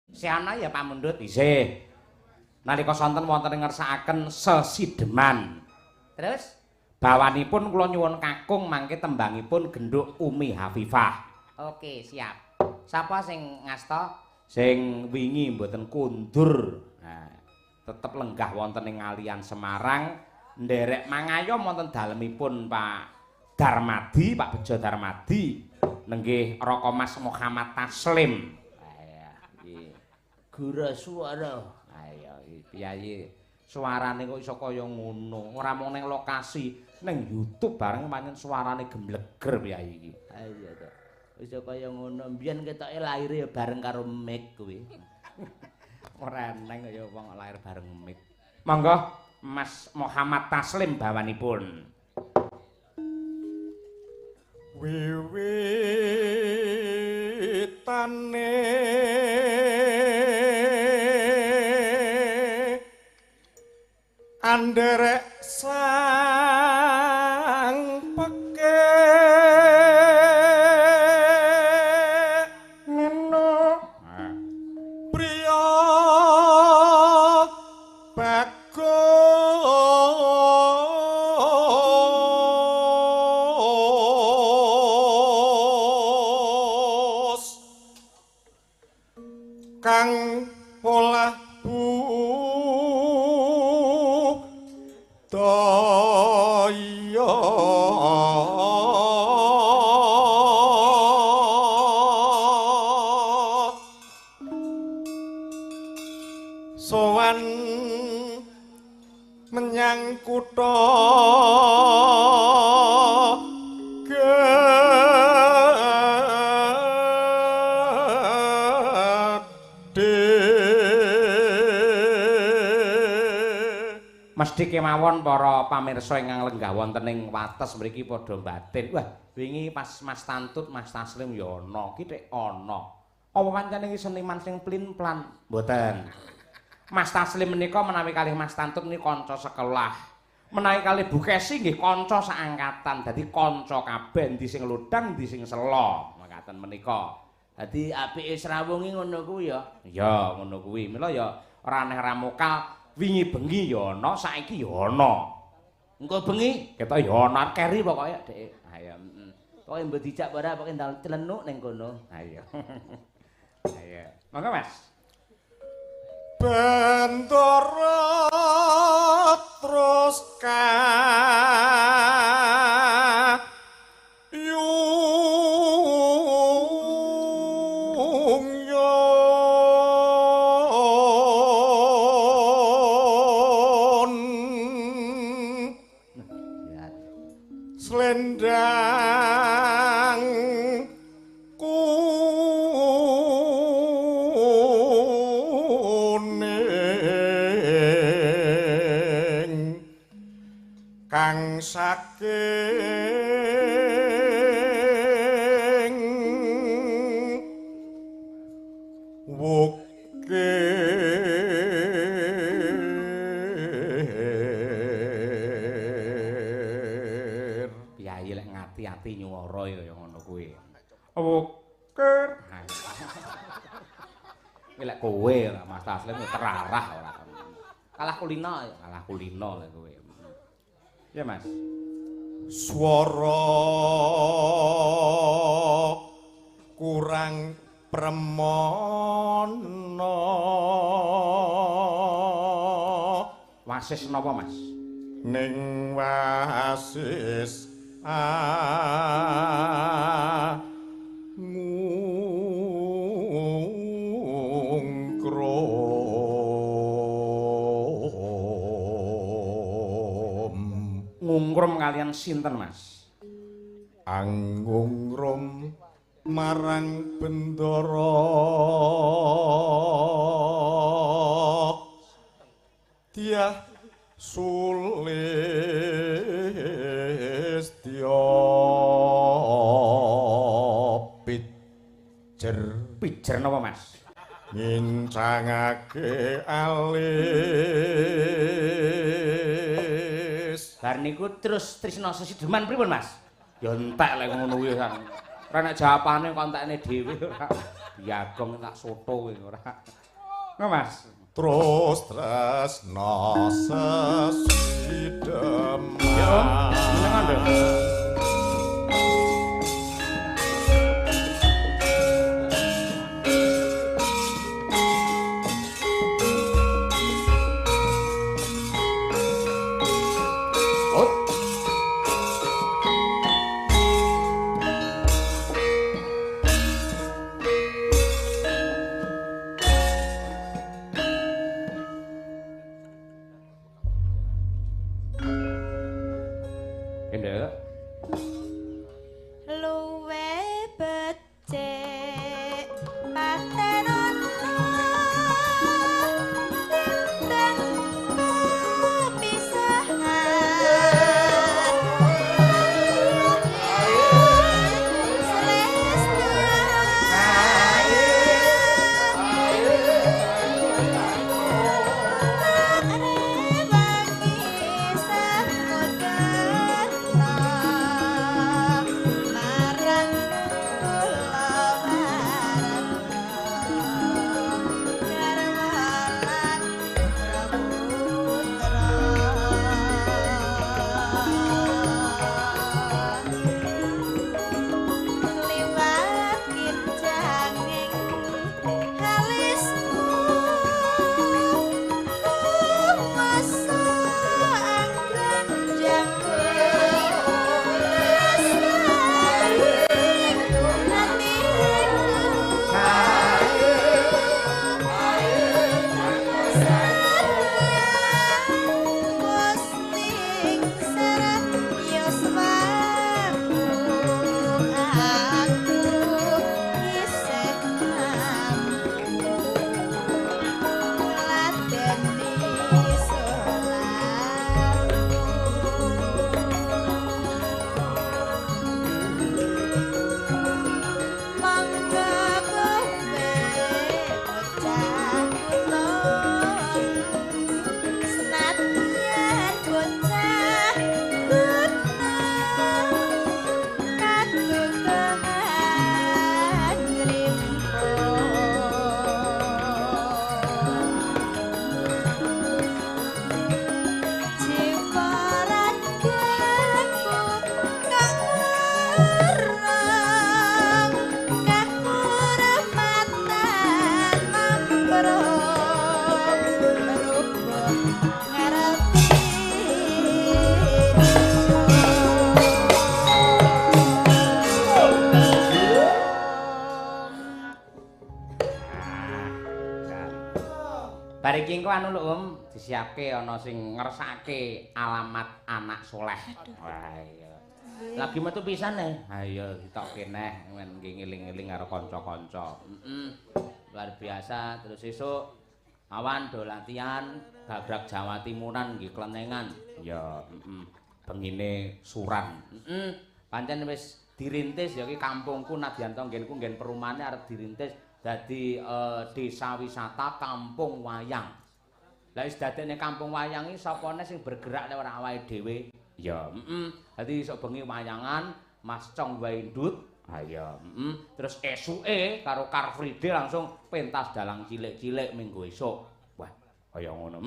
Siana ya Pak Mundut isih. Nalika sonten wonten ing ngersakaken sesideman. Terus bawanipun kula nyuwun kakung mangke tembangipun Genduk Umi Hafifah. Oke, siap. Sapa sing ngasta? Sing wingi mboten kundur. Nah, tetep lenggah wonten ing Ngalian Semarang, nderek mangayom wonten dalemipun Pak Darmadi, Pak Bejo Darmadi. Nenggih Raka Mas Muhammad Taslim. Gura suara. Ayo piye suarane kok iso kaya ngono. Ora mung ning lokasi, ning YouTube bareng pancen suarane gembleger piye iki. Ayo to. Iso kaya ngono. Mbiyen ketoke laire ya bareng karo Mik kuwi. Ora eneng kaya wong lair bareng Mik. Monggo Mas Muhammad Taslim bawanipun. Wiwitane anderek sang peke ngono priya bagus kang olah daya sowan menyang kutha Mesthi kemawon para pamirsa ingkang lenggah wonten ing wates mriki padha batin. Wah, wingi pas Mas Tantut, Mas Taslim ya ana, ki tek ana. Apa pancen iki seniman sing plin-plan? Mboten. Mas Taslim menika menawi kalih Mas Tantut niki kanca sekolah. Menawi kalih Bu Kesi nggih kanca saangkatan. Dadi kanca kabeh, endi sing lodang, endi sing sela. Makaten menika. Dadi apike srawungi ngono kuwi ya. Ya, ngono kuwi. Mila ya ora aneh ramukal. Wingi bengi ya ana, saiki ya ana. Engko bengi ketok ya ana keri pokoke Dik. Ha ya, Pokoke mbok dijak ora pokoke ndal celenuk ning kono. Ha iya. Ha iya. Monggo Mas. Bendara terus slendang kuning kang saking ati nyuwara ya ngono kuwi. Wukir. Kuwi lek kowe lah Mas Taslim terarah ora. Kalah kulino ya, kalah kulino lek kowe. Ya Mas. Swara kurang premana. Wasis napa Mas? Ning wasis ngungkrum kalian sinten Mas? Angungrum marang bendara Dyah Sulistya pijer napa Mas? Ngincangake alis. Bar niku terus tresna sesideman pripun Mas? Ya entek lek ngono kuwi kan. Ora nek jawabane kontekne dhewe ora. Biagong tak soto kowe ora. Ngono Mas. Terus tresno sesidem. Ya Om, jenengan lho. Endek. Luwe becik patenono timbang pisahan Bar iki engko anu lho Om, disiapke ana sing ngersake alamat anak soleh. Wah iya. Lagi metu pisan e. Ha iya ditokke neh men ngiling-iling karo kanca-kanca. Luar biasa terus esuk awan do latihan gagrag Jawa Timuran nggih klenengan. Ya bengine suran. Pancen wis dirintis ya iki kampungku Nadianto nggenku nggen perumahane arep dirintis dadi desa wisata kampung wayang. Lah wis dadekne kampung wayang iki sapane sing bergerak lewat awake dhewe? Ya, dadi sok bengi wayangan, Mas Cong wae ndut. Ha ya, terus esuke karo Car Free Day langsung pentas dalang cilik-cilik minggu esuk. Wah, kaya ngono.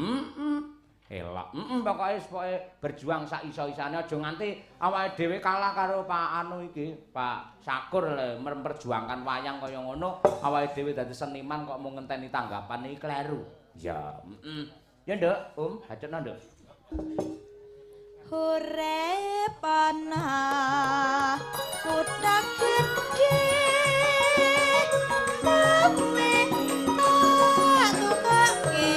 Elok. Pokoke berjuang sak iso-isane aja nganti awake dhewe kalah karo Pak anu iki, Pak Sakur le memperjuangkan wayang kaya ngono, awake dhewe dadi seniman kok mung ngenteni tanggapan iki kleru. Ya, Ya Nduk, hajatna Nduk. Urip ana kutha gedhe kowe tak tukake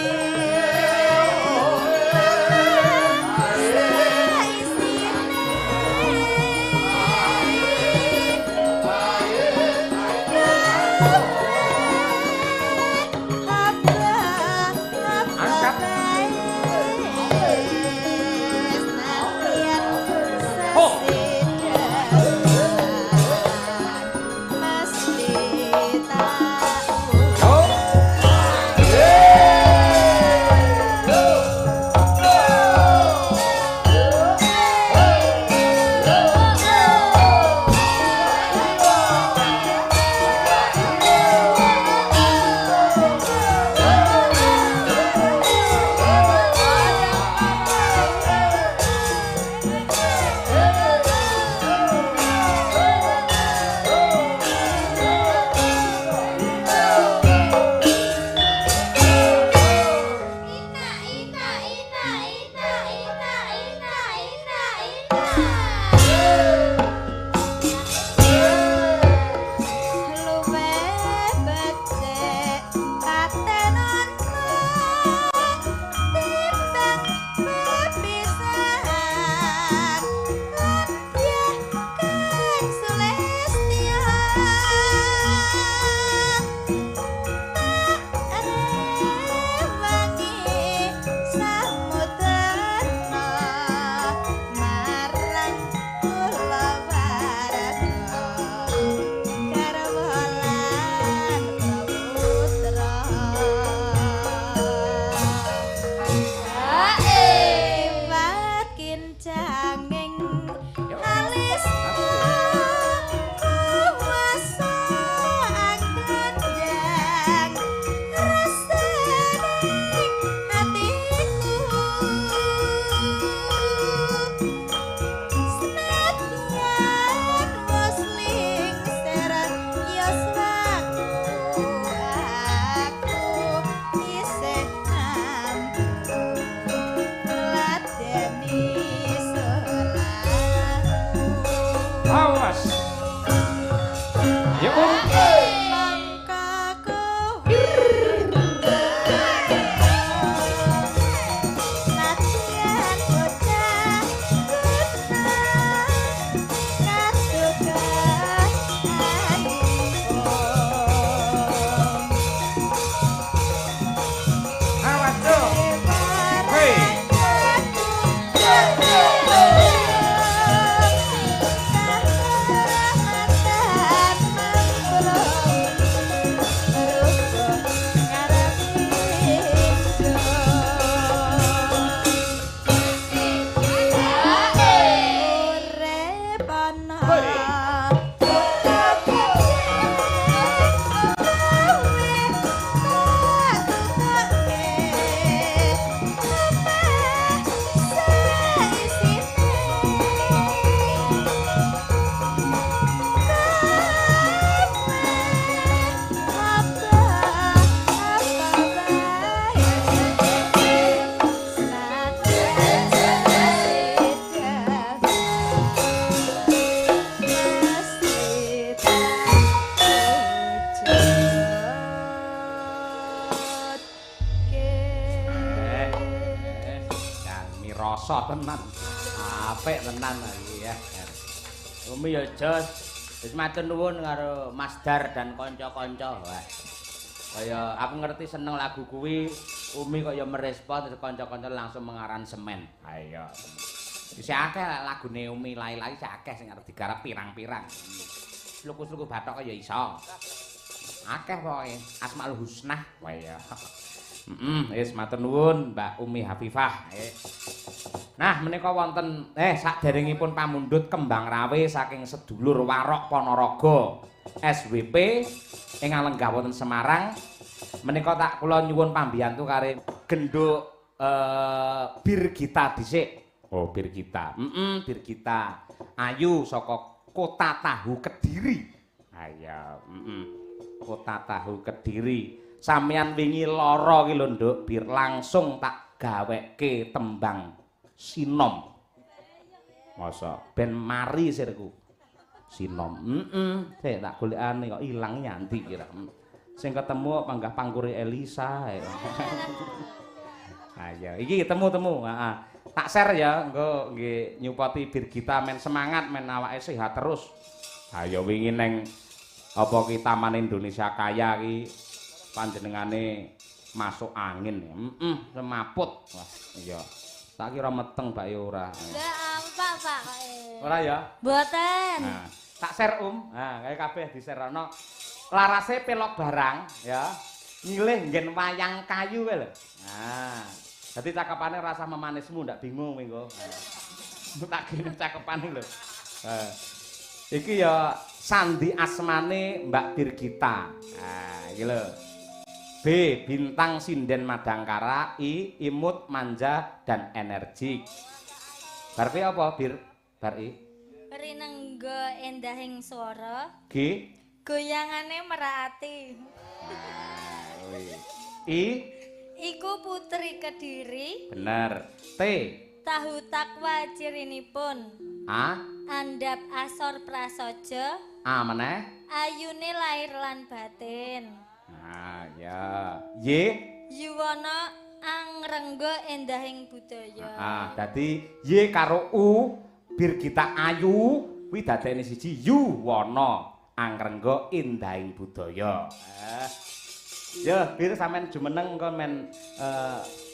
krasa tenan. Apik tenan iya. Umi ya jos. Wis matur nuwun karo Mas Dar dan kanca-kanca. Kaya aku ngerti seneng lagu kuwi, Umi kok ya merespon terus kanca-kanca langsung mengaransemen. Ayo. Wis akeh lagune Umi Lai-lai sik akeh sing arep digarap pirang-pirang. Luku-luku bathok ya iso. Akeh pokoke Asmaul Husnah. Wah ya. Wis matur nuwun Mbak Umi Hafifah. Nah, menika wonten saderengipun pamundhut kembang rawe saking sedulur Warok Ponorogo SWP ingkang lenggah wonten Semarang. Menika tak kula nyuwun pambiyantu kare genduk Bir Gita dhisik. Oh, Bir Gita. Bir Gita. Ayu saka Kota Tahu Kediri. Ayo, Kota Tahu Kediri. Sampeyan wingi lara ki lho, Nduk, Bir langsung tak gaweke tembang Sinom. Masa ben mari sirku. Sinom. Sik tak golekane kok ilang nyanti kira. Sing ketemu panggah pangkure Elisa. Ayo, iki temu-temu. Heeh. Tak share ya, engko nggih nyupati Bir Gita men semangat men awake sehat terus. Ayo wingi neng apa ki Taman Indonesia Kaya ki panjenengane masuk angin. Semaput. Wah, iya. Tak kira meteng Pak ya ora. Enggak apa, Pak. Ora ya? Mboten. Nah, tak share Nah, kaya kabeh di-share ana. Larase pelok barang ya. Nyilih nggen wayang kayu wae lho. Nah, dadi cakepane rasa memanismu ndak bingung mengko. Tak kene cakepane lho. Iki ya sandi asmane Mbak Bir Gita. Nah, iki lho. B. Bintang sinden madangkara. I. Imut manja dan energik. Barpi apa Bir? Bari? Rinenggo endahing swara. G. Goyangane merati. I. Iku putri Kediri. Bener. T. Tahu takwa cirinipun. A. Andhap asor prasaja. A meneh. Ayune lair lan batin. Nah, ya. Y. Yuwana angrengga endahing budaya. Dadi Y karo U Bir Gita ayu kuwi dadekne siji Yuwana angrengga endahing budaya. Ya, Bir sampean jumeneng engko men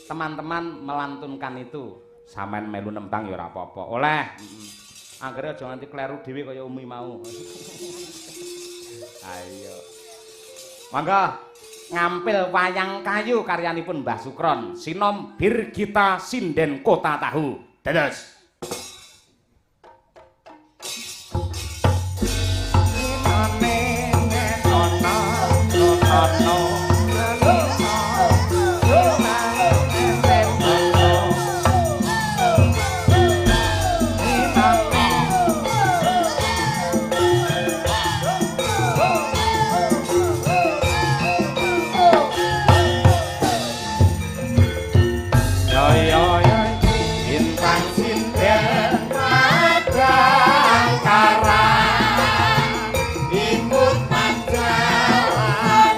teman-teman melantunkan itu. Sampean melu nembang ya ora apa-apa. Oleh. Anggere aja nganti kleru dhewe kaya Umi mau. Ayo. Mangga ngampil wayang kayu karyanipun Mbah Sukron. Sinom Bir Gita sinden Kota Tahu. Dados. Imut manjalan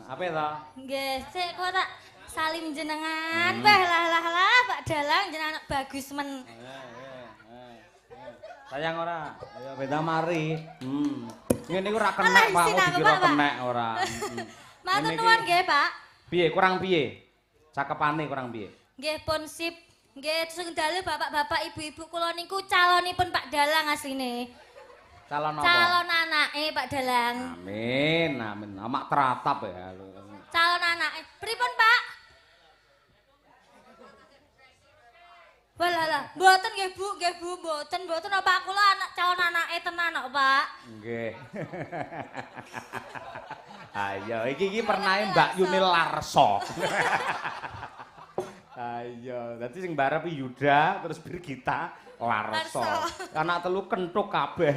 Apa to? Nggih, sik kok tak salim jenengan. Wah, lah Pak Dalang jenengan bagus men. Sayang ora? Ayo beda mari. Ngene iku ora kenek Pak, kok dikira kenek ora. Matur nuwun nggih, Pak. Piye kurang piye? Cakepane kurang piye? Nggih pun sip. Nggih sing dalu bapak-bapak ibu-ibu kula niku calonipun Pak Dalang asline. Calon apa? Calon anake Pak Dalang. Amin, amin. Amak teratap ya. Calon anake. Pripun, Pak? Walah, mboten nggih Bu, mboten apa kula anak calon anake tenan kok, Pak. Nggih. Ayo, iki pernahe Mbak Yuni Larso. Ayo, dadi sing barep Yuda terus Birgita Larso. Anak telu kentuk kabeh.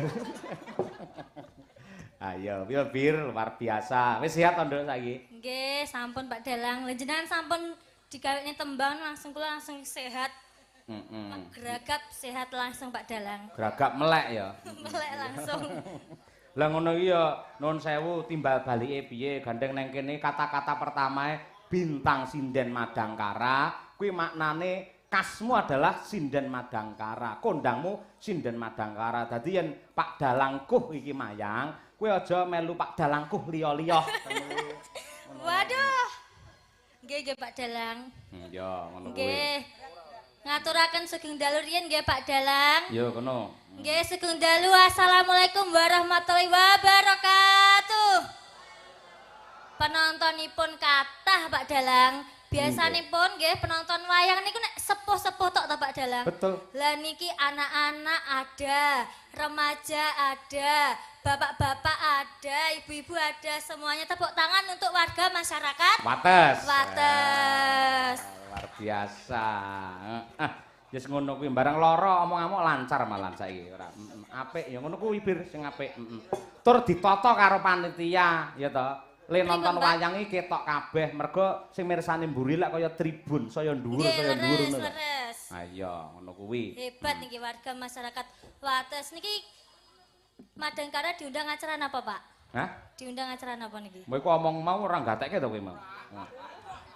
Ayo, piye Bir, luar biasa. Wis sehat to, Nduk saiki? Nggih, sampun Pak Dalang. Jenengan sampun digawekne tembang langsung kula langsung sehat. Geragap sehat langsung Pak Dalang. Geragap melek ya. Melek langsung. Lah ngono iki ya nuwun sewu timbal balike piye gandeng neng kene kata-kata pertamae Bintang Sinden Madangkara kuwi maknane kasmu adalah Sinden Madangkara, kondangmu Sinden Madangkara. Dadi yen Pak Dalangkuh iki mayang, kuwi aja melu Pak Dalangkuh liya-liya. Waduh. Nggih Pak Dalang. Ya ngono kuwi. Nggih. Ngaturaken sugeng dalu riyen nggih Pak Dalang. Ya kono. Nggih sugeng dalu. Assalamualaikum warahmatullahi wabarakatuh. Penontonipun kathah Pak Dalang. Biasanipun nggih penonton wayang niku nek sepuh-sepuh tok to Pak Dalang. Betul. Lah niki anak-anak ada, remaja ada, bapak-bapak ada, ibu-ibu ada, semuanya tepuk tangan untuk warga masyarakat. Wates. Wates. Luar biasa. Wis ngono kuwi bareng lara omong-omong lancar malan saiki ora. Apik ya ngono kuwi Bir sing apik. Tur ditata karo panitia ya to. Le nonton wayang iki ketok kabeh mergo sing mirsani mburi lek kaya tribun saya dhuwur ngono. Ayo ngono kuwi. Hebat niki warga masyarakat Wates niki Madangkara diundang acara apa, Pak? Hah? Diundang acara apa niki? Kowe kok omong mau ora gatekke to kowe mau.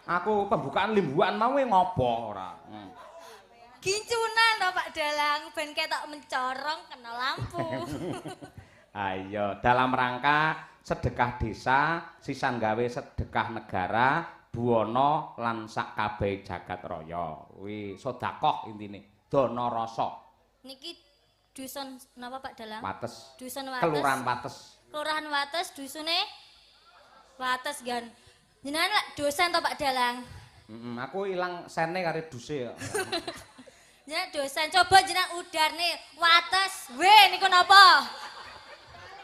Aku pembukaan limbuan mau ngopo ora. Gincunan to Pak Dalang ben ketok mencorong kena lampu. Ayo dalam rangka sedekah desa, sisan gawe sedekah negara, buana lan sak kabeh jagat raya. Kuwi sedekah intine, dana rasa. Niki dusun napa Pak Dalang? Wates. Dusun Wates. Kelurahan Wates. Kelurahan Wates dusune Wates gan. Jenengan lek dosen to Pak Dalang? Aku ilang sene karo duse kok. Jenengan dosen, coba jenengan udarne Wates. Weh niku napa?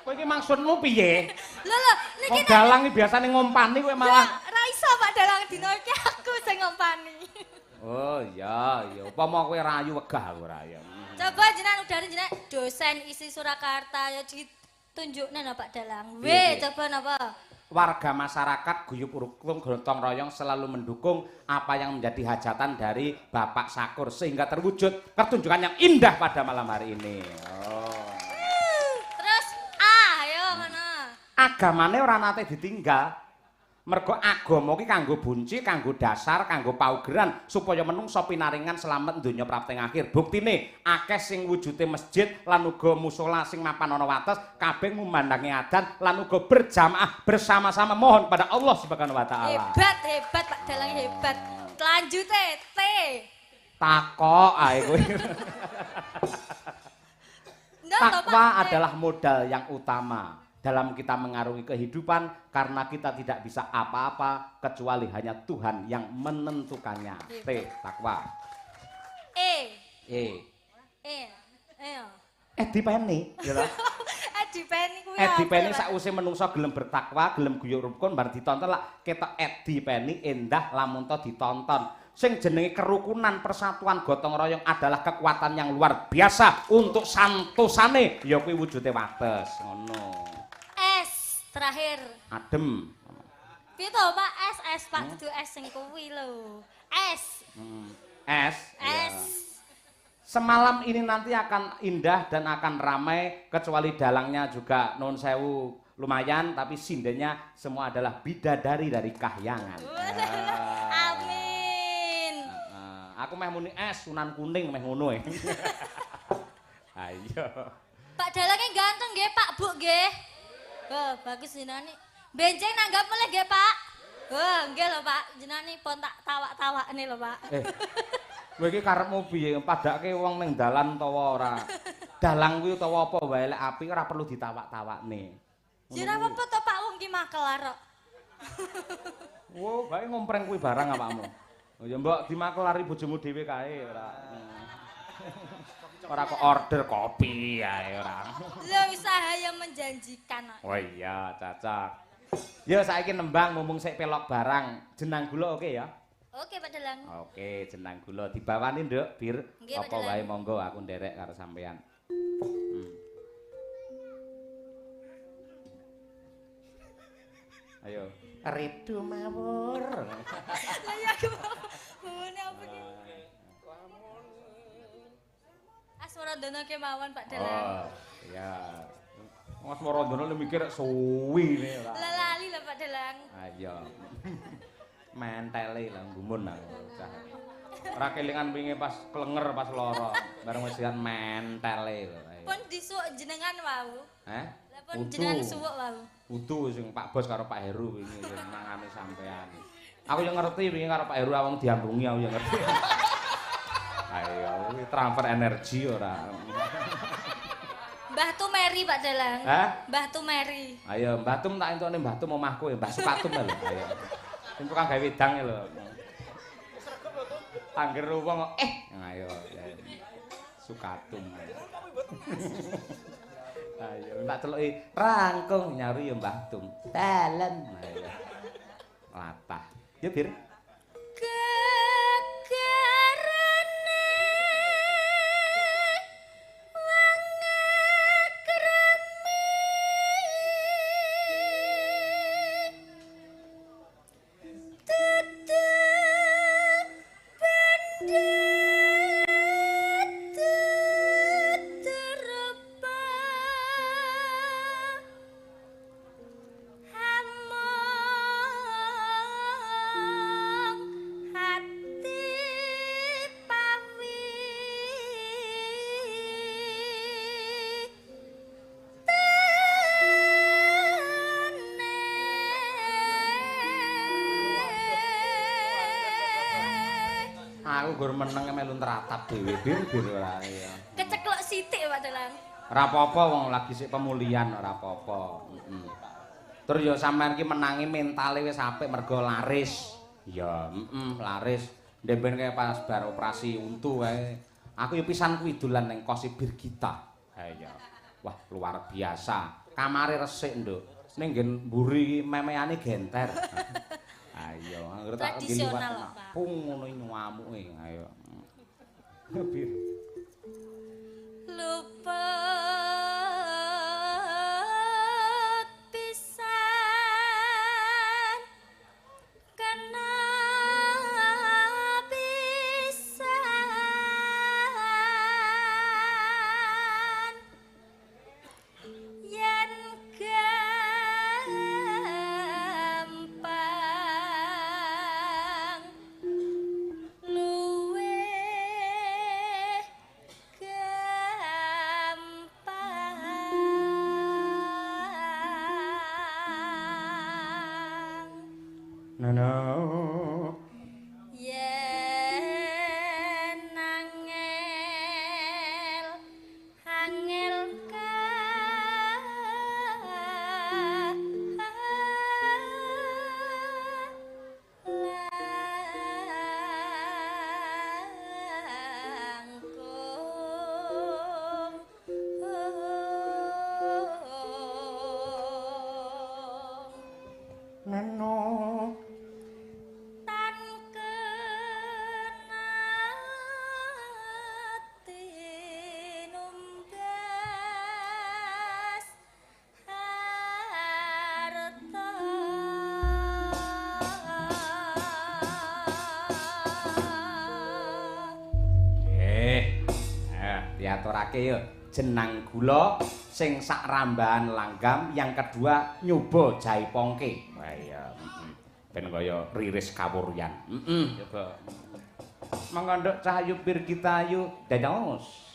Kowe iki maksudmu piye? Lho, niki Dalang iki biasane ngompani kowe malah. Ora iso Pak Dalang dina iki aku sing ngompani. Oh iya, upama kowe rayu wegah ora ya. Coba jenengan udarne jenengan dosen isi Surakarta ya ditunjukne no Pak Dalang. Weh, coba napa? Warga masyarakat guyub rukun gotong royong selalu mendukung apa yang menjadi hajatan dari Bapak Sakur sehingga terwujud pertunjukan yang indah pada malam hari ini. Oh. Terus ayo ngono. Agamane ora nate ditinggal. Mergo agama iki kanggo bunci, kanggo dasar, kanggo paugeran supaya menungso pinaringan selamat donya prapting akhir. Buktine akeh sing wujude masjid lan uga musala sing mapan ana wates kabeh ngumandangi adzan lan uga berjamaah bersama-sama mohon pada Allah Subhanahu wa taala. Hebat Pak Dalang hebat. Lanjute T. Takok ae kowe. Takwa adalah modal yang utama dalam kita mengarungi kehidupan karena kita tidak bisa apa-apa kecuali hanya Tuhan yang menentukannya. T. Takwa. Dipeni gitu. Dipeni kuwi. Dipeni sakwise menungso gelem bertakwa, gelem guyub rukun bar ditonton lak ketok dipeni endah lamun to ditonton. Sing jenenge kerukunan persatuan gotong royong adalah kekuatan yang luar biasa untuk santosane ya kuwi wujude wates ngono. Terakhir. Adem. Piye to, Pak? S Pak kudu S sing kuwi lho. S. S. S. Semalam ini nanti akan indah dan akan ramai kecuali dalangnya juga non sewu lumayan tapi sindennya semua adalah bidadari dari kahyangan. Amin. Aku meh muni es Sunan Kuning meh ngono e. Ayo. Pak Dalange ganteng nggih, Pak, Bu nggih. Oh, bagus jenengan. Benjing nanggap mulai nggih, Pak. Oh, nggih lho, Pak. Jenengan pon tak tawak-tawakne lho, Pak. Kowe iki karepmu piye? Padake wong ning dalan utawa ora? Dalang kuwi utawa apa wae lek apik ora perlu ditawak-tawakne. Ya ora apa-apa to, Pak, wong ki makelar kok. Wo, bae ngompreng kuwi barang awakmu. Oh ya mbok dimakelari bojomu dhewe kae ora. Ora kok order kopi ae ora. Lho usaha yang menjanjikan. Oh iya, cocok. Ya saiki nembang mumpung sik pelok barang. Jenang gula oke ya? Oke, Pak Dalang. Oke, jenang gula dibawani, Nduk, bir. Nggih, Pak Apa wae Dalang. monggo aku nderek karo sampean. Ayo. Ridu mawur. Lah ya aku ngene apa ki? Asmarandono kemawon, Pak Dalang. Oh, iya. Mas Morondono lu mikir suwi ne ora. Lah lali lho, Pak Dalang. Ayo. Mentele lah gumun aku. Ora kelingan wingi pas klenger pas lara, bareng wis mentele lho. Pun disuwuk jenengan wau. Heh? Lah pun jenengan suwuk wau. Utu sing Pak Bos karo Pak Heru wingi sing nangane sampean. Aku yang ngerti wingi karo Pak Heru awang diambungi aku yang ngerti. Ayo, kuwi transfer energi ora. Mbah Tumeri, Pak Dalang. Hah? Mbah Tumeri. Ayo, Mbah Tum tak entokne Mbah Tum omahku ya, Mbah Sukatum lho. Ayo. Sing tukang gawe wedang lho. Angger wong ayo. Sukatum. Ayo, tak celuki rangkung nyari ya Mbah Tum. Dalem. Ayo. Latah. Ya, Bir. Kegerane wangakrami tutu bandit tutu rupa hamong hati pawi Aku gur meneng melu nratap dhewe bir ora ya. keceklok sithik Pak Dalang. Ora apa-apa wong lagi sik pemulihan ora apa-apa. Terus ya sampean ki menangi mentale wis apik mergo laris. Ya, laris. Ndemben kaya pas bar operasi untu kae. Aku ya pisan kuwi dolan ning Kosi Birgita. Ha iya. Wah, luar biasa. Kamare resik, Nduk. Ning nggen mburi memeane genter. Ayo, anggere tak Tradisional lho, Pak. pung ngono nyamuke. Ayo. Bir. Luput pisan kena pisan yen gampang luwih gampang Nono. yen angel angel langkung Nono. tan kenati numbas harta Diaturake yo. jenang gula, sing sak rambahan langgam, yang kedua nyoba jaipongke. Wah iya, ben kaya riris kawuryan. Coba. Mengondok cahayu pir kita ayu dados.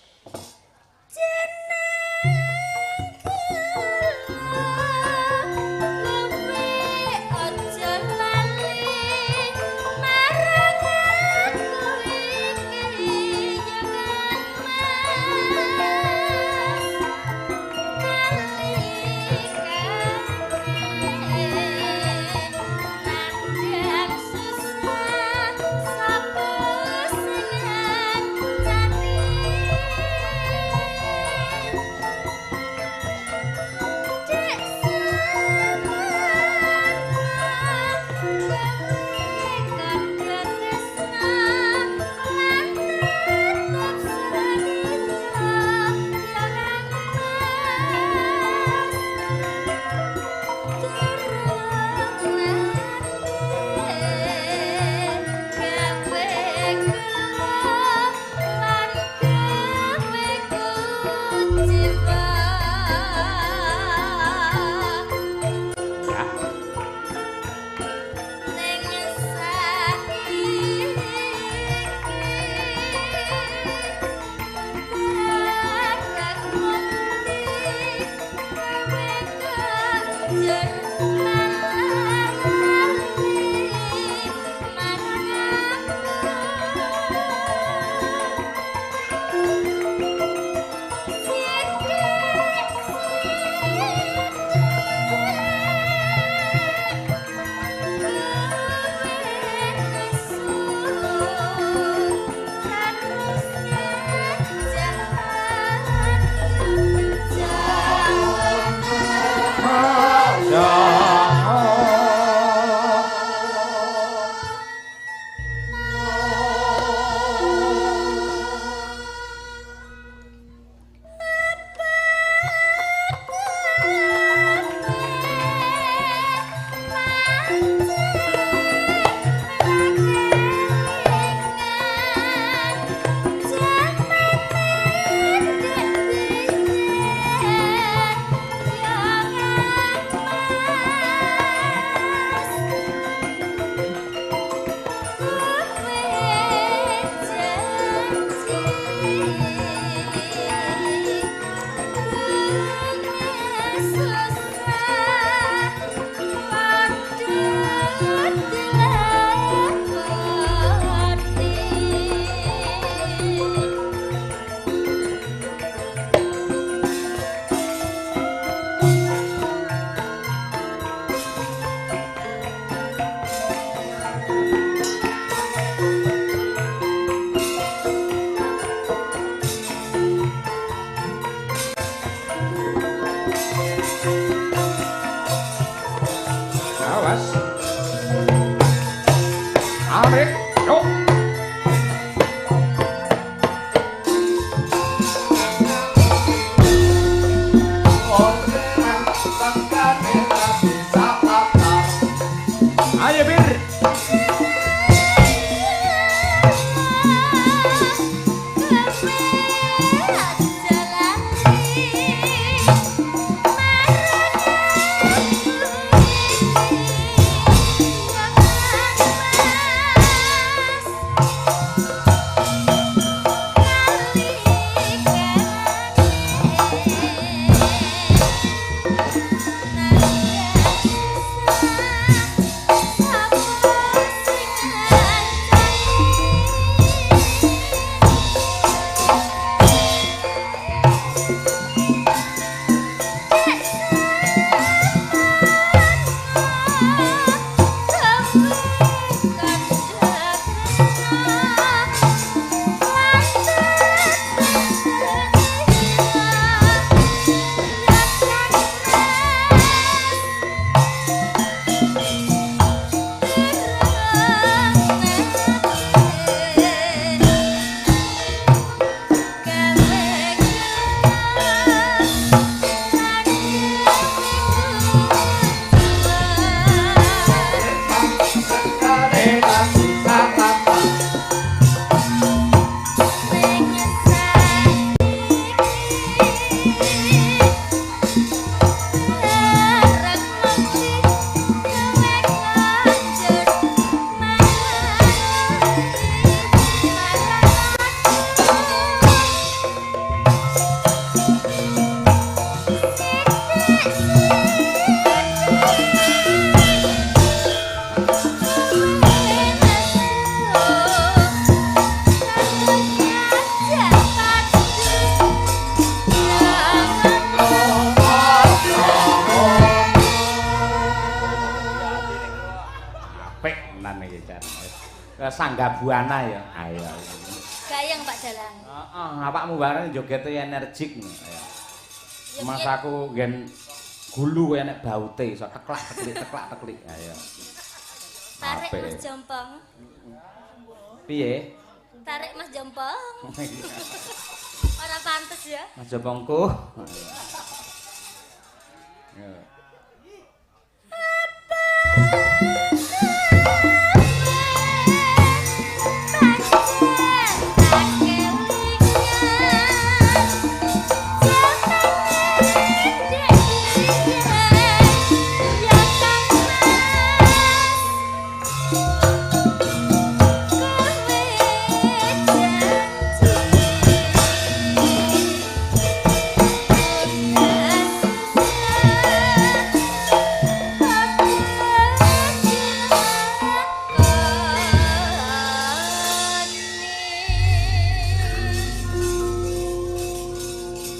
tenan iki jan. Sangga Buana ya. Ayo. Gayeng Pak Dalang. Heeh, awakmu bareng joget energik. Ayo. Mas aku nggen gulu kaya nek baute iso teklak-teklik. Ayo. Tarik Mas Jompong. Piye? Tarik Mas Jompong. Ora pantes ya. Mas Jompongku. Ya.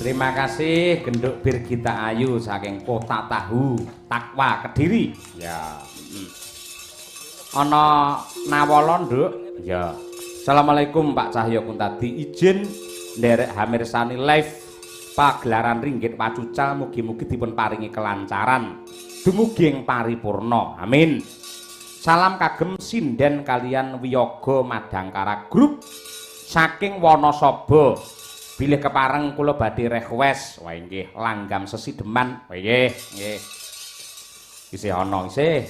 Terima kasih Genduk Birgita Ayu saking Kota Tahu, Takwa, Kediri. Ya. Ana nawala, Nduk? Ya. Assalamualaikum Pak Cahyo Kuntadi. Izin nderek hamirsani live pagelaran Ringgit Pacucal mugi-mugi dipun paringi kelancaran. Dumugi ing paripurna. Amin. Salam kagem sinden kalian Wiyaga Madangkara Group saking Wonosobo. Bilih kepareng kula badhe request. Wah nggih, langgam Sesideman. Wah nggih, nggih. Isih ana isih.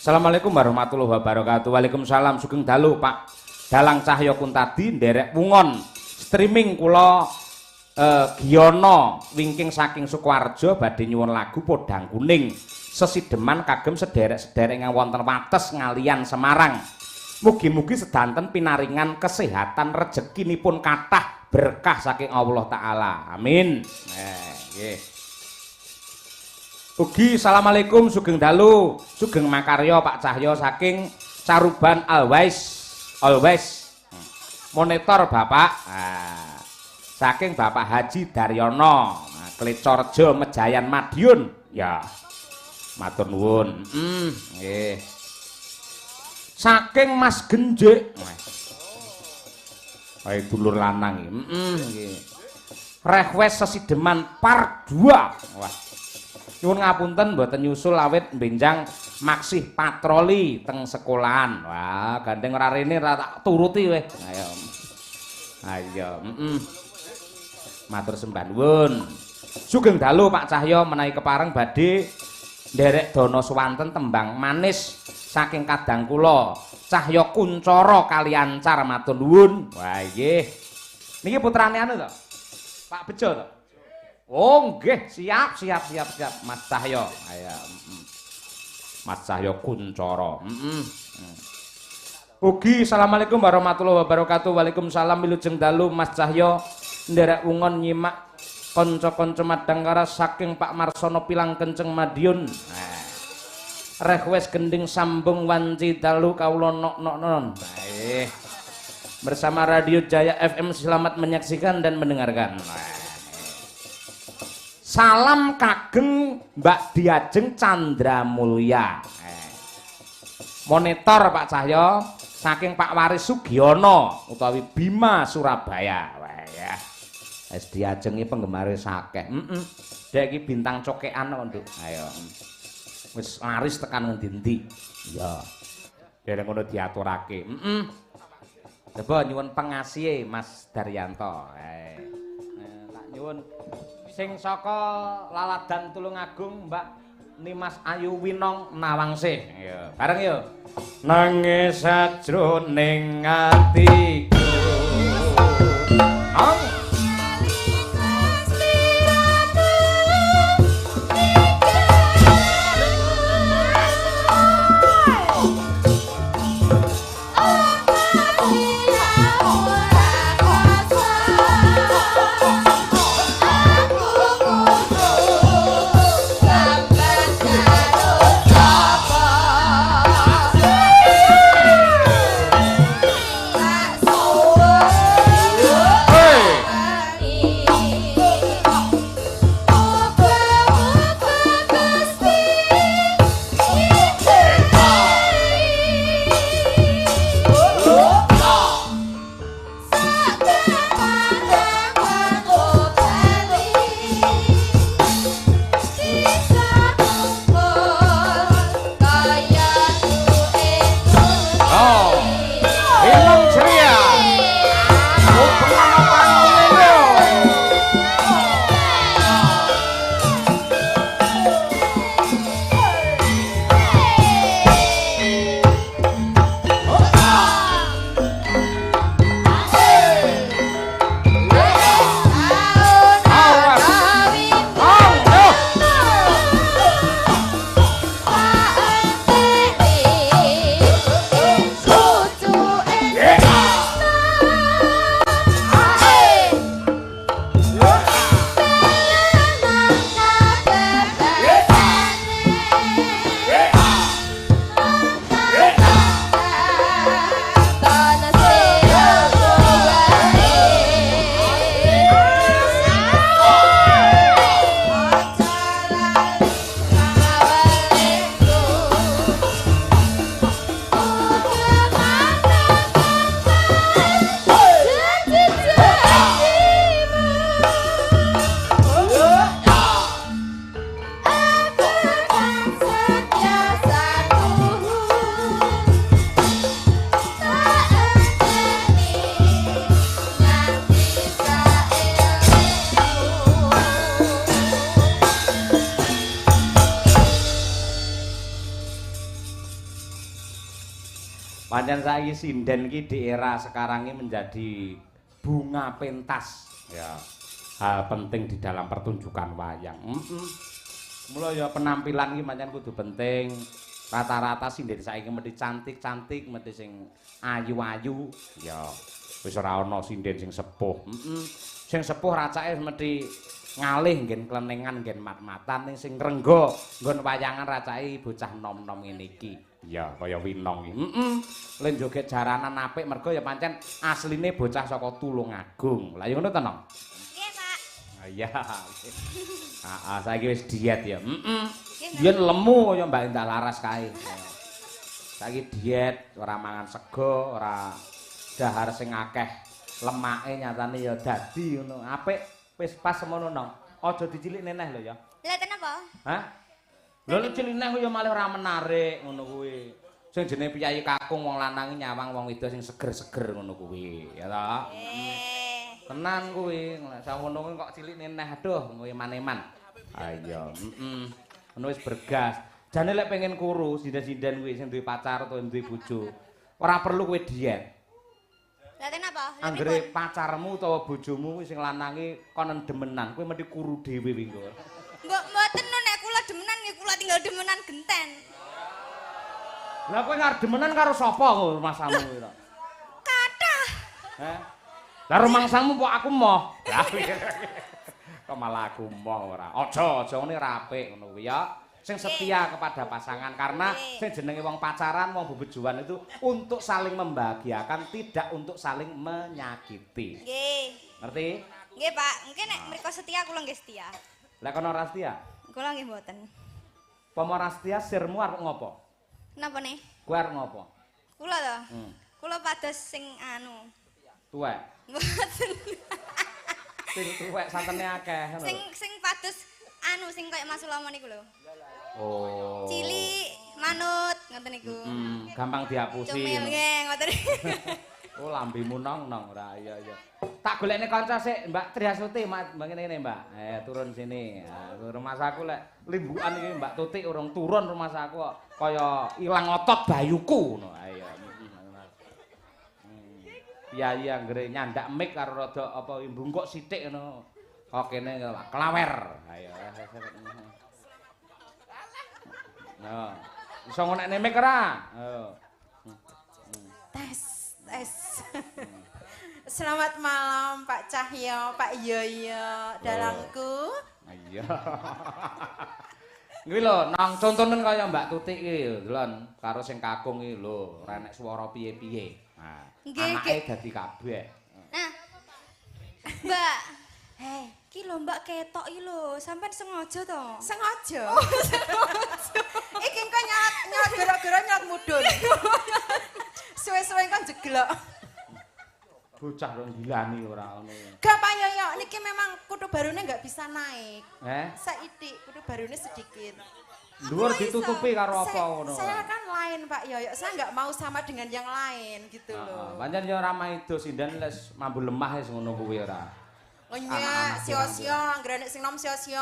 Assalamualaikum warahmatullahi wabarakatuh. Waalaikumsalam. Sugeng dalu Pak Dalang Cahyo Kuntadi nderek wungon streaming kula Giyono wingking saking Sukoharjo badhe nyuwun lagu Podang Kuning Sesideman kagem sederek-sederek ingkang wonten wates ngalian Semarang. Mugi-mugi sedanten pinaringan kesehatan rezekinipun kathah berkah saking Allah Ta'ala. Amin. Nggih. Ugi assalamualaikum sugeng dalu, sugeng makarya Pak Cahyo saking Caruban Always. Monitor Bapak. Saking Bapak Haji Daryono, Klecorjo Mejayan Madiun. Ya. Matur nuwun. Nggih. Saking Mas Genjik. Wah, dulur lanang iki. Nggih. Request Sesideman part 2. Wah. Nyuwun ngapunten mboten nyusul awit benjang maksih patroli teng sekolahan. Wah, gandeng ora rene ora tak turuti weh. Ayo. Ayo, Matur sembah nuwun. Sugeng dalu Pak Cahyo menawi kepareng badhe nderek Dono Swanten tembang manis saking kadang kula Cahyo Kuncara kalian Car matur nuwun. Wah nggih. Niki putrane anu to? Pak Bejo to? Oh nggih, siap Mas Cahyo. Ayo. Mas Cahyo Kuncara. Ugi assalamualaikum warahmatullahi wabarakatuh. Waalaikumsalam wilujeng dalu Mas Cahyo nderek wungon nyimak kanca-kanca Madangkara saking Pak Marsono Pilang Kenceng Madiun. Request gending sambung wanci dalu kawula nok-nok. Baik. Bersama Radio Jaya FM selamat menyaksikan dan mendengarkan. Salam kageng Mbak Diajeng Chandra Mulya. Monitor Pak Cahyo saking Pak Waris Sugiono utawi Bima Surabaya. Wah ya. Es Diajeng iki penggemare sakeh. Dek iki bintang cokekan kok, Nduk. Ayo. Wis laris tekan ngendi-endi. Ya. Dereng ngono diaturake. Coba nyuwun pengasihe Mas Daryanto. Tak nyuwun sing saka Laladan Tulungagung Mbak Nimas Ayu Winong Nawangsih. Ya, bareng yo. Nangis sajroning atiku. Pancen saiki sinden iki di era sekarang ini menjadi bunga pentas. Ya. Hal penting di dalam pertunjukan wayang. Mula ya penampilan iki pancen kudu penting. Rata-rata sinden saiki mesti cantik-cantik, mesti sing ayu-ayu. Ya. Wis ora ana sinden sing sepuh. Sing sepuh racake mesti ngalih nggen klenengan nggen mat-matan ning sing rengga nggon wayangan racake bocah nom-nom ngene iki. Ya kaya Winong iki. Len joget jaranan apik mergo ya pancen asline bocah saka Tulungagung. Lah ya ngono to, Nom? Nggih, Pak. Ah iya. Saiki wis diet ya. Biyen lemu kaya Mbak Indah Laras kae. Saiki diet, ora mangan sego, ora dahar sing akeh lemake nyatane ya dadi ngono. Apik wis pas semono Nong. Aja dicilik neneh lho ya. Lah kenapa? Hah? Lho nek cilik neneh ya malah ora menarik ngono kuwi. Sing jenenge piyayi kakung wong lanang nyawang wong wedok sing seger-seger ngono kuwi, ya ta? Tenan kuwi, samono kok cilik neneh aduh kowe maneman. Ha iya, Ngono wis bergas. Jane lek pengen kuru, sinden-sinden kuwi sing duwe pacar utawa duwe bojo, ora perlu kowe diet. Lah kenapa? Anggere pacarmu utawa bojomu sing lanange konen demenan, kowe mesti kuru dhewe kuwi engko. Mboten nek kula demenan nggih kula tinggal demenan genten. Lah kowe ngarep demenan karo sapa kok masamu kuwi to? Kathah. Heh. Lah rumangsamu kok aku moh. Lah kok malah aku moh ora. Aja ngene ra apik ngono kuwi ya. Sing setia kepada pasangan karena sing jenenge wong pacaran, wong bebejuan itu untuk saling membahagiakan, tidak untuk saling menyakiti. Nggih. Ngerti? Nggih, Pak. Mungkin nek mriko setia kula nggih setia. Lah kono ora setia? Kula nggih mboten. Pomo ora setia sirmu arep ngopo? Napa nih? Kowe arep ngopo? Kula to. Kula pados sing anu. Tuwek. Mboten. Sing tuwek santene akeh ngono. Sing pados anu sing kaya Mas Ulomo niku lho. Oh. Cilik, manut, ngoten niku. Gampang diapusi. Cumil nggih, ngoten. Oh, lambemu nong-nong ora iya. Tak golekne kanca sik, Mbak Triasuti, Mbak ngene Mbak. Turun sini. Rumah saku lek limbukan iki Mbak Tutik urung turun rumah saku kok kaya ilang otot bayuku ngono. Ayo. Piyayi anggere nyandak mik karo rada apa mbungkuk sithik ngono. Kok kene klawer. Ayo. Nah, iso ngonekne mik ora? Tes. Selamat malam Pak Cahyo, Pak Yoyo, dalangku. Iya. Kuwi lho, nang contonen kaya Mbak Tutik iki lho, karo sing kakung iki lho, ora enek swara piye-piye. Nah, anake dadi kabeh. Nah. Mbak. Hei, iki lho Mbak ketok iki lho, sampean sengaja to? Sengaja. Iki engko nyot gara-gara nyot mudun. Suwe-suwe kan jeglok. Bocah lho gilani ora ngono. Gak Pak Yoyo, niki memang kutu barune nggak bisa naik. Saidik, kutu barune sedikit. Dhuwur ditutupi karo apa ngono. Saya kan lain Pak Yoyo, saya nggak mau sama dengan yang lain gitu loh. Pancen ya ora maido sinden les mambu lemah wis ngono kuwi ora. Nya sio-sio, anggere nek sing nom sio-sio.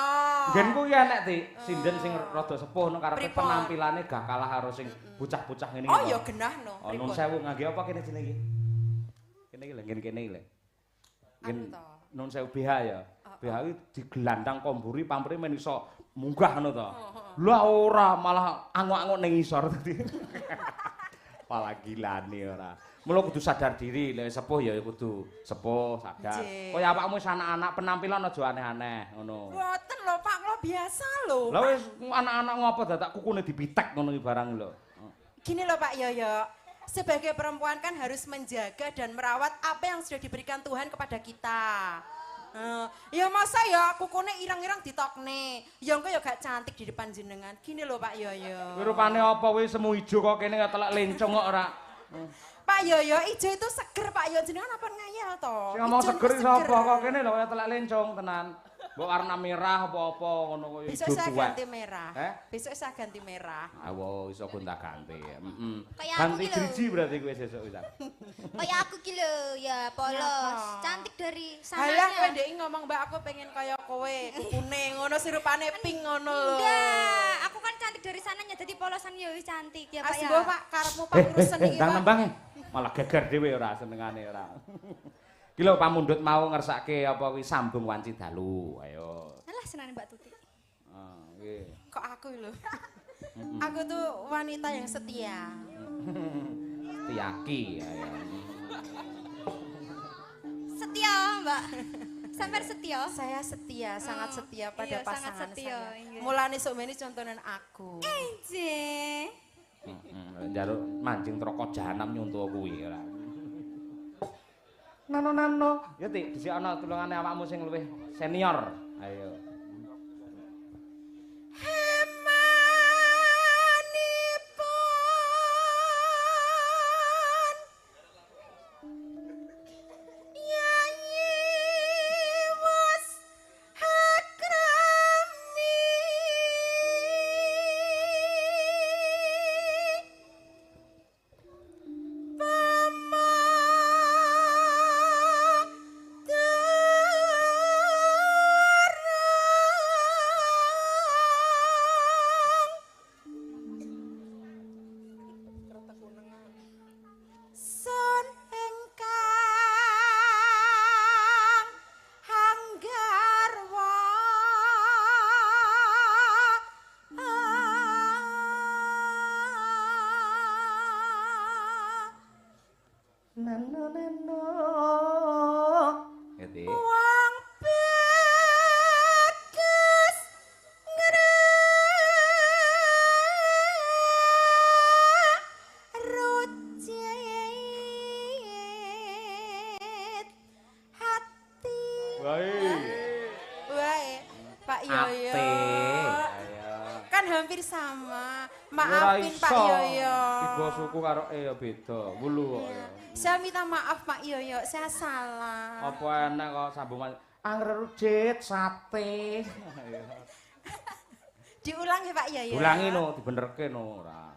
Nggenku ki enek Ti, sinden sing rada sepuh nek karepe penampilane gak kalah karo sing bocah-bocah ngene iki. Oh ya genah no. Nun sewu ngangge apa kene jenenge iki? Kene iki lho, ngene kene iki lho. Ngen nun sewu BH ya. BH iki digelandang komburi pampere men iso munggah ngono to. Lah ora malah angok-angok ning isor tadi. Pala gilane ora. Mula kudu sadar diri, lek sepuh ya kudu sepuh, sadar. Kaya awakmu wis anak-anak penampilan aja aneh-aneh ngono. Mboten lho Pak, kula biasa lho. Lah wis anak-anak ngopo dadak kukune dipitek ngono iki barang lho. Gini loh Pak Yoyo, sebagai perempuan kan harus menjaga dan merawat apa yang sudah diberikan Tuhan kepada kita. Ya masa ya kukune irang-irang ditokne, ya engko ya gak cantik di depan jenengan. Gini loh Pak Yoyo. Kuwi rupane apa wis semu ijo kok kene telek lencong kok ora. Pak Yoyo, ijo itu seger Pak Yoyo, jenengan apa ngayal to? Sing ngomong seger sapa kok kene lho kaya telek lencong tenan. Kok warna merah apa-apa ngono kaya Besok ijo saya tuwek. ganti merah. Besok saya ganti merah. Awo iso gonta-ganti. Heeh. Kayak aku Ganti ki lho. driji berarti kowe sesuk wis. Kayak aku ki lho, ya polos. Nyapa? Cantik dari Halah kowe sananya. ndek ngomong Mbak aku pengen kaya kowe, kuning ngono sirupane pink ngono lho. Enggak, aku kan cantik dari sananya jadi polosan ya wis cantik ya Pak ya. Asbo Pak, karepmu Pak urusan iki Ndang Pak. nembang malah geger dhewe ora senengane ora. Ki lho pamundhut mau ngersake apa kuwi sambung wanci dalu. Ayo. Alah senane Mbak Tuti. Nggih. Kok aku lho. Aku tuh wanita yang setia. Tiyaki ayo. Setia, Mbak. Sampai setia. Saya setia, sangat setia pada iya, sangat pasangan setia, saya. iya. Mulane sok meni contonan aku. Enje. Njaluk mancing troko jahanam nyuntuh kuwi ora. Nano. Ya Tik, dhisik ana tulungane awakmu sing luwih senior. Ayo. Sun ingkang hanggarwa Nano. Ya Tik. wong beges rucit hati. Wae, Pak Yoyo. Ate. Ayo. Kan hampir sama. Ora Maafin Pak iso. Yoyo. Tiga suku karo ya beda. Wulu kok ya. Saya minta maaf Pak Yoyo, saya salah. Apa enak kok sambung angger rujit sate. Ayo. Diulang ya Pak Yoyo. Ulangi no, dibenerke no ora.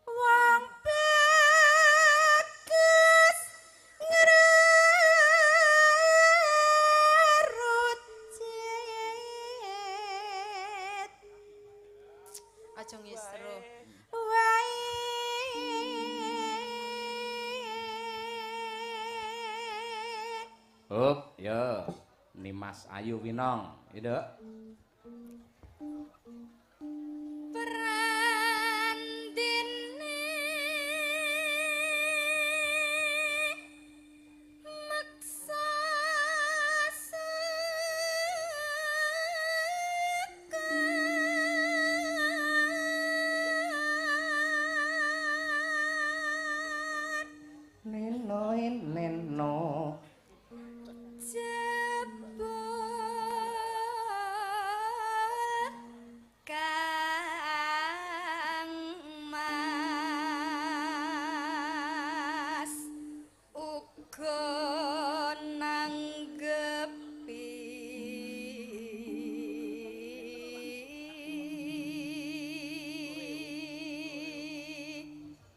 Wong beges ngerucit. Aja ngisru. Wae. Hup, ya. Nimas Ayu Winong, itu. Prandine maksa Neno. jebul Kang Mas uga nanggepi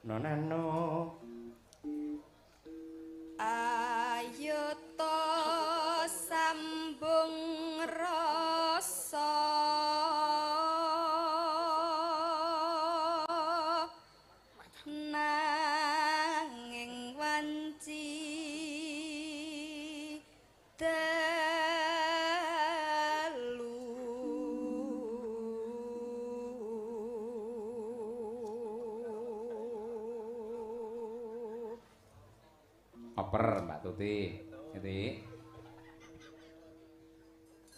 Neno. ayo to sambung rasa nanging wanci dalu Oper Mbak Tuti. Gitu.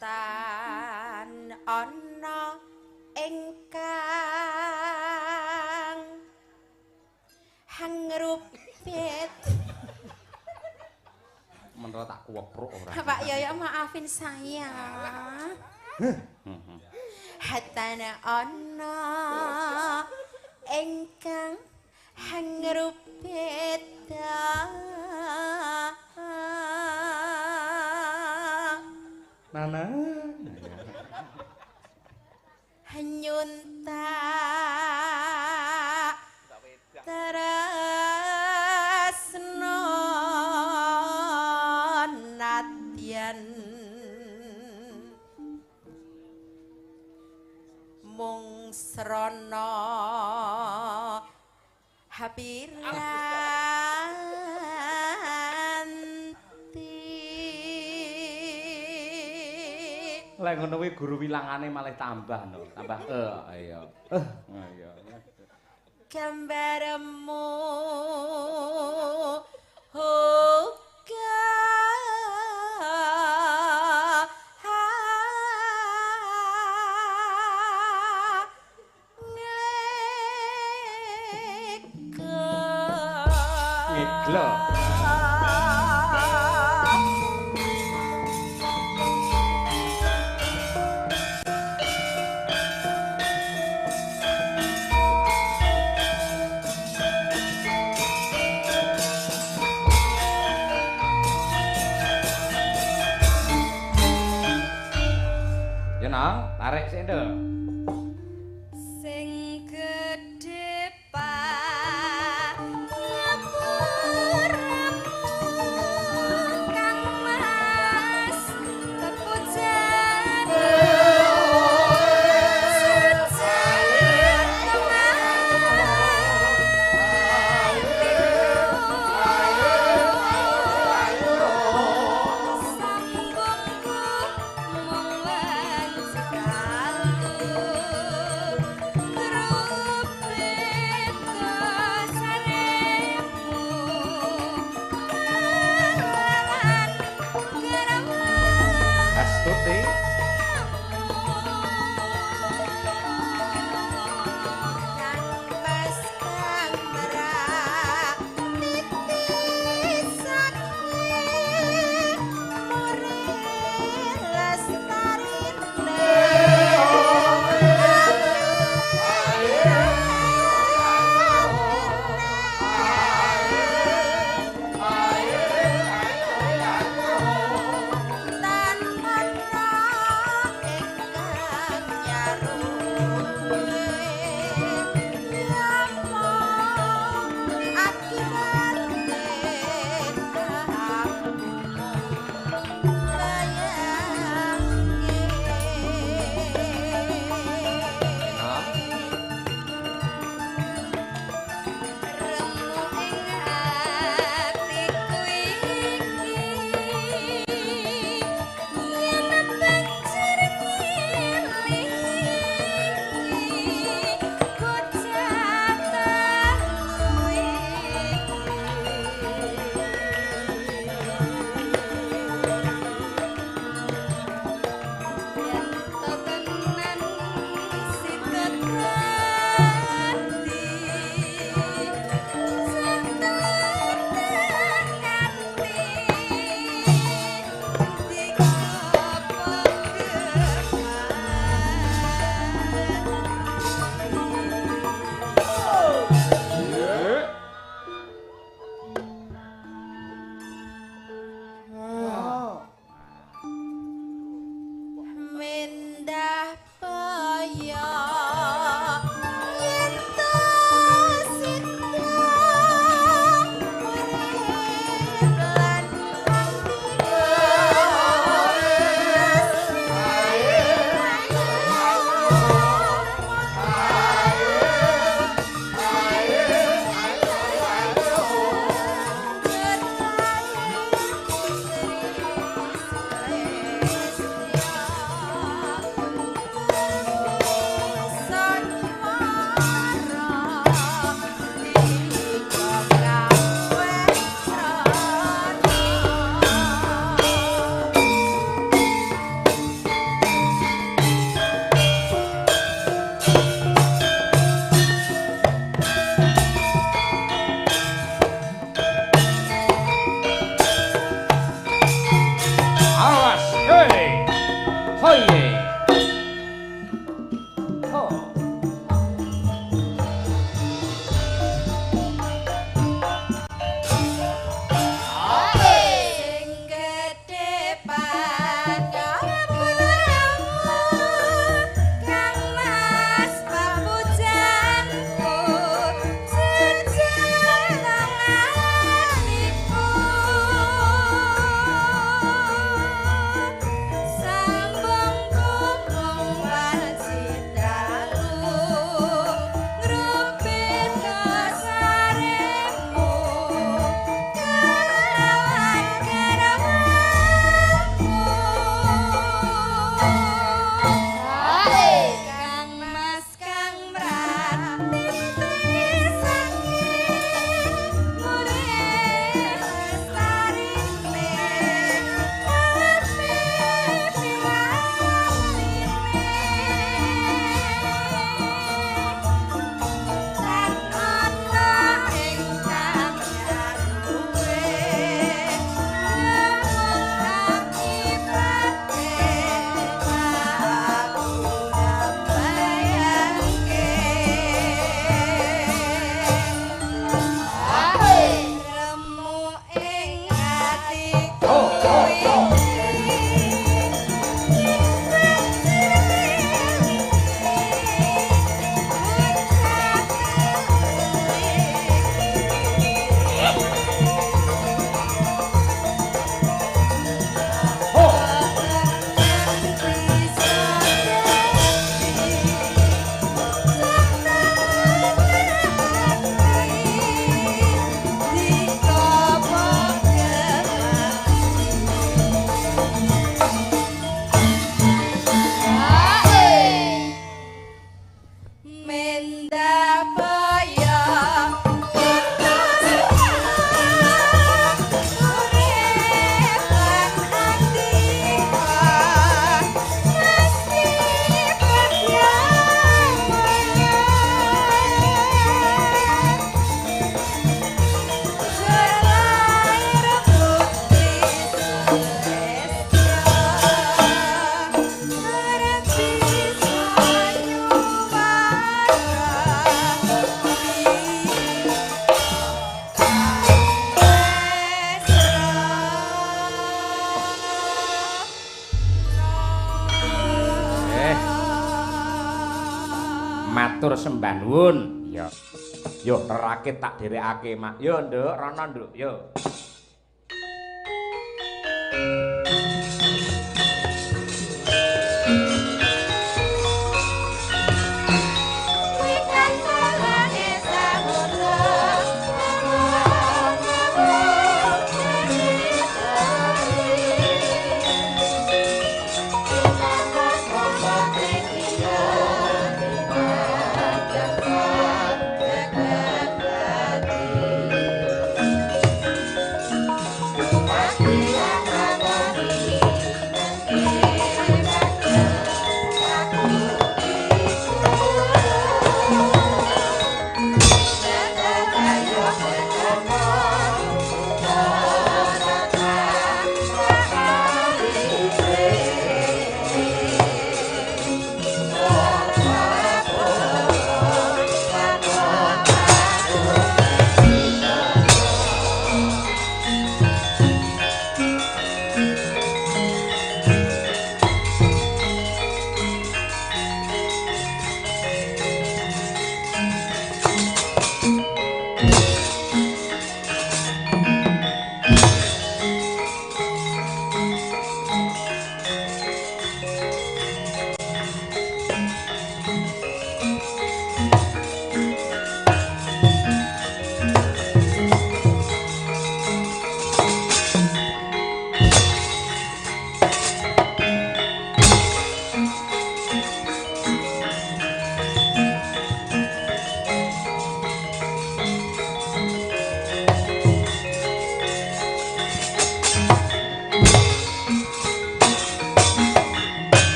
Tan ana ingkang hangrupit. Menurut tak kuwepruk ora. Pak Yoyo maafin saya. Hatana ana ingkang hangrupit. Nana. Nyunta tresno nadyan mung srana hapiranti. Lek ngono kuwi guru wilangane malah tambah no, tambah ayo. Ayo. Gambarmu hoga Ngeglo. Ya nang, tarik sik nduk. Sing gedhe pangapura matur sembah nuwun. Iya. Yo rakit tak dherekake, Mak. Yo, Nduk, rono, Nduk. Yo.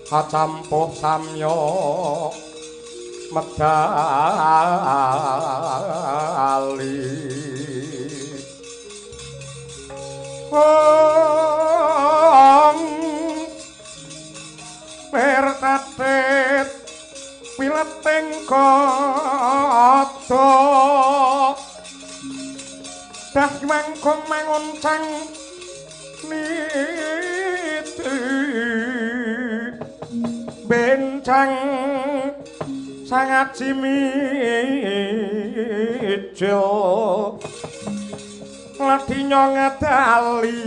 Kacampuh samya medali mertatet pileting kata dah mangkung mangoncang bencang sangat cimicil ladinya ngadali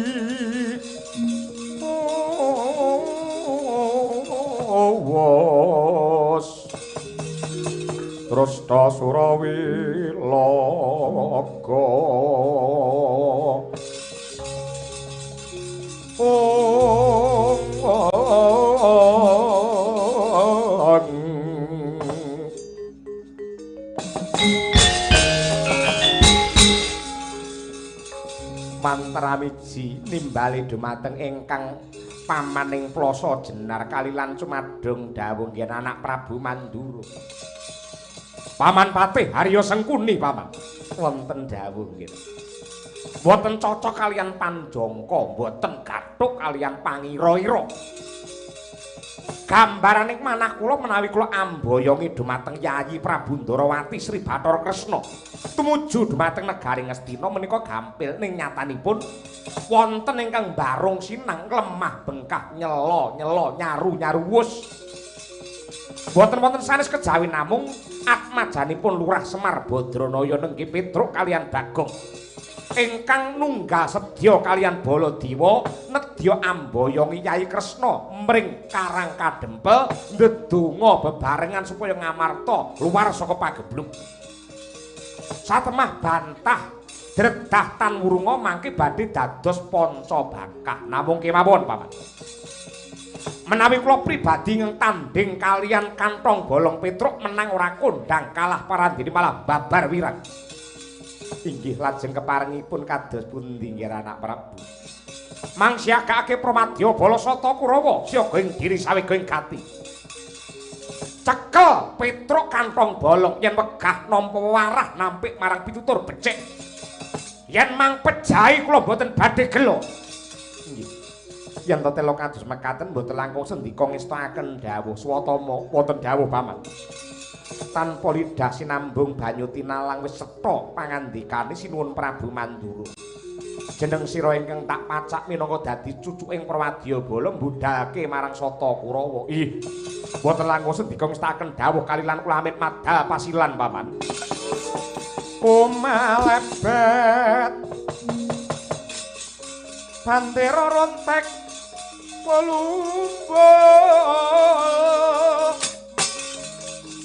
wos terus ta Surawi Logo mantra miji nimbali dumateng ingkang pamaning plasa jenar kalilan cumadung dawuh yen anak Prabu Mandura. Paman Patih Harya Sengkuni paman. Wonten dawuh nggih. Mboten cocok kalian Panjangka, mboten gathuk kalian Pangira-ira. Gambaraning manah kula menawi kula amboyongi dumateng Yayi Prabu Ndarawati Sri Bathara Kresna tumuju dumateng negari Ngastina menika gampil ning nyatanipun wonten ingkang barung sinang lemah bengkah nyela nyaru wus. Mboten wonten sanes kejawi namung atmajanipun Lurah Semar Badranaya nenggih Petruk kalian Bagong ingkang nunggal sedya kalian Baladewa nedya amboyongi Yayi Kresna mring Karang Kadempel ndedonga bebarengan supaya ngamarta luwar saka pageblug. Satemah bantah dredah tan wurunga mangke badhe dados panca bakah. Namung kemawon paman. Menawi kula pribadi ngentanding kalian Kantong Bolong Petruk menang ora kondang kalah parandene malah babar wirang. Inggih lajeng keparengipun kados pundi nggih anak Prabu. Mangsiagake Pramadya Balasata Kurawa siaga ing diri sawega ing gati. cekel Petruk kantong bolong yen wegah nampa warah nampik marang pitutur becik. Yen mangpet jahi kula mboten badhe gelo. Nggih. Yen to tela kados mekaten mboten langkung sendika ngestakaken dawuh swatama wonten dawuh paman. Tanpa lidah sinambung banyu tinalang wis setha pangandikane sinuwun Prabu Mandura. Jeneng sira ingkang tak pacak minangka dadi cucuking Prawadyabala mbudhalake marang Sata Kurawa. Ih, boten langkung sendika ngestakaken dawuh kalilan kula amit madhal pasilan paman. Kumalebet bandera rontek pelumba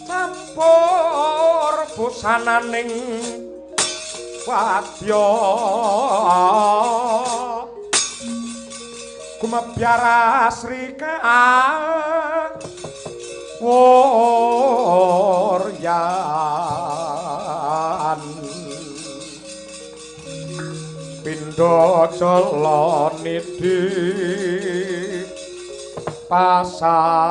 campur busananing wadya kumebyara srikaan woryan pindha jala nidhi pasang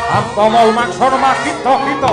Ampama umaksana makita kita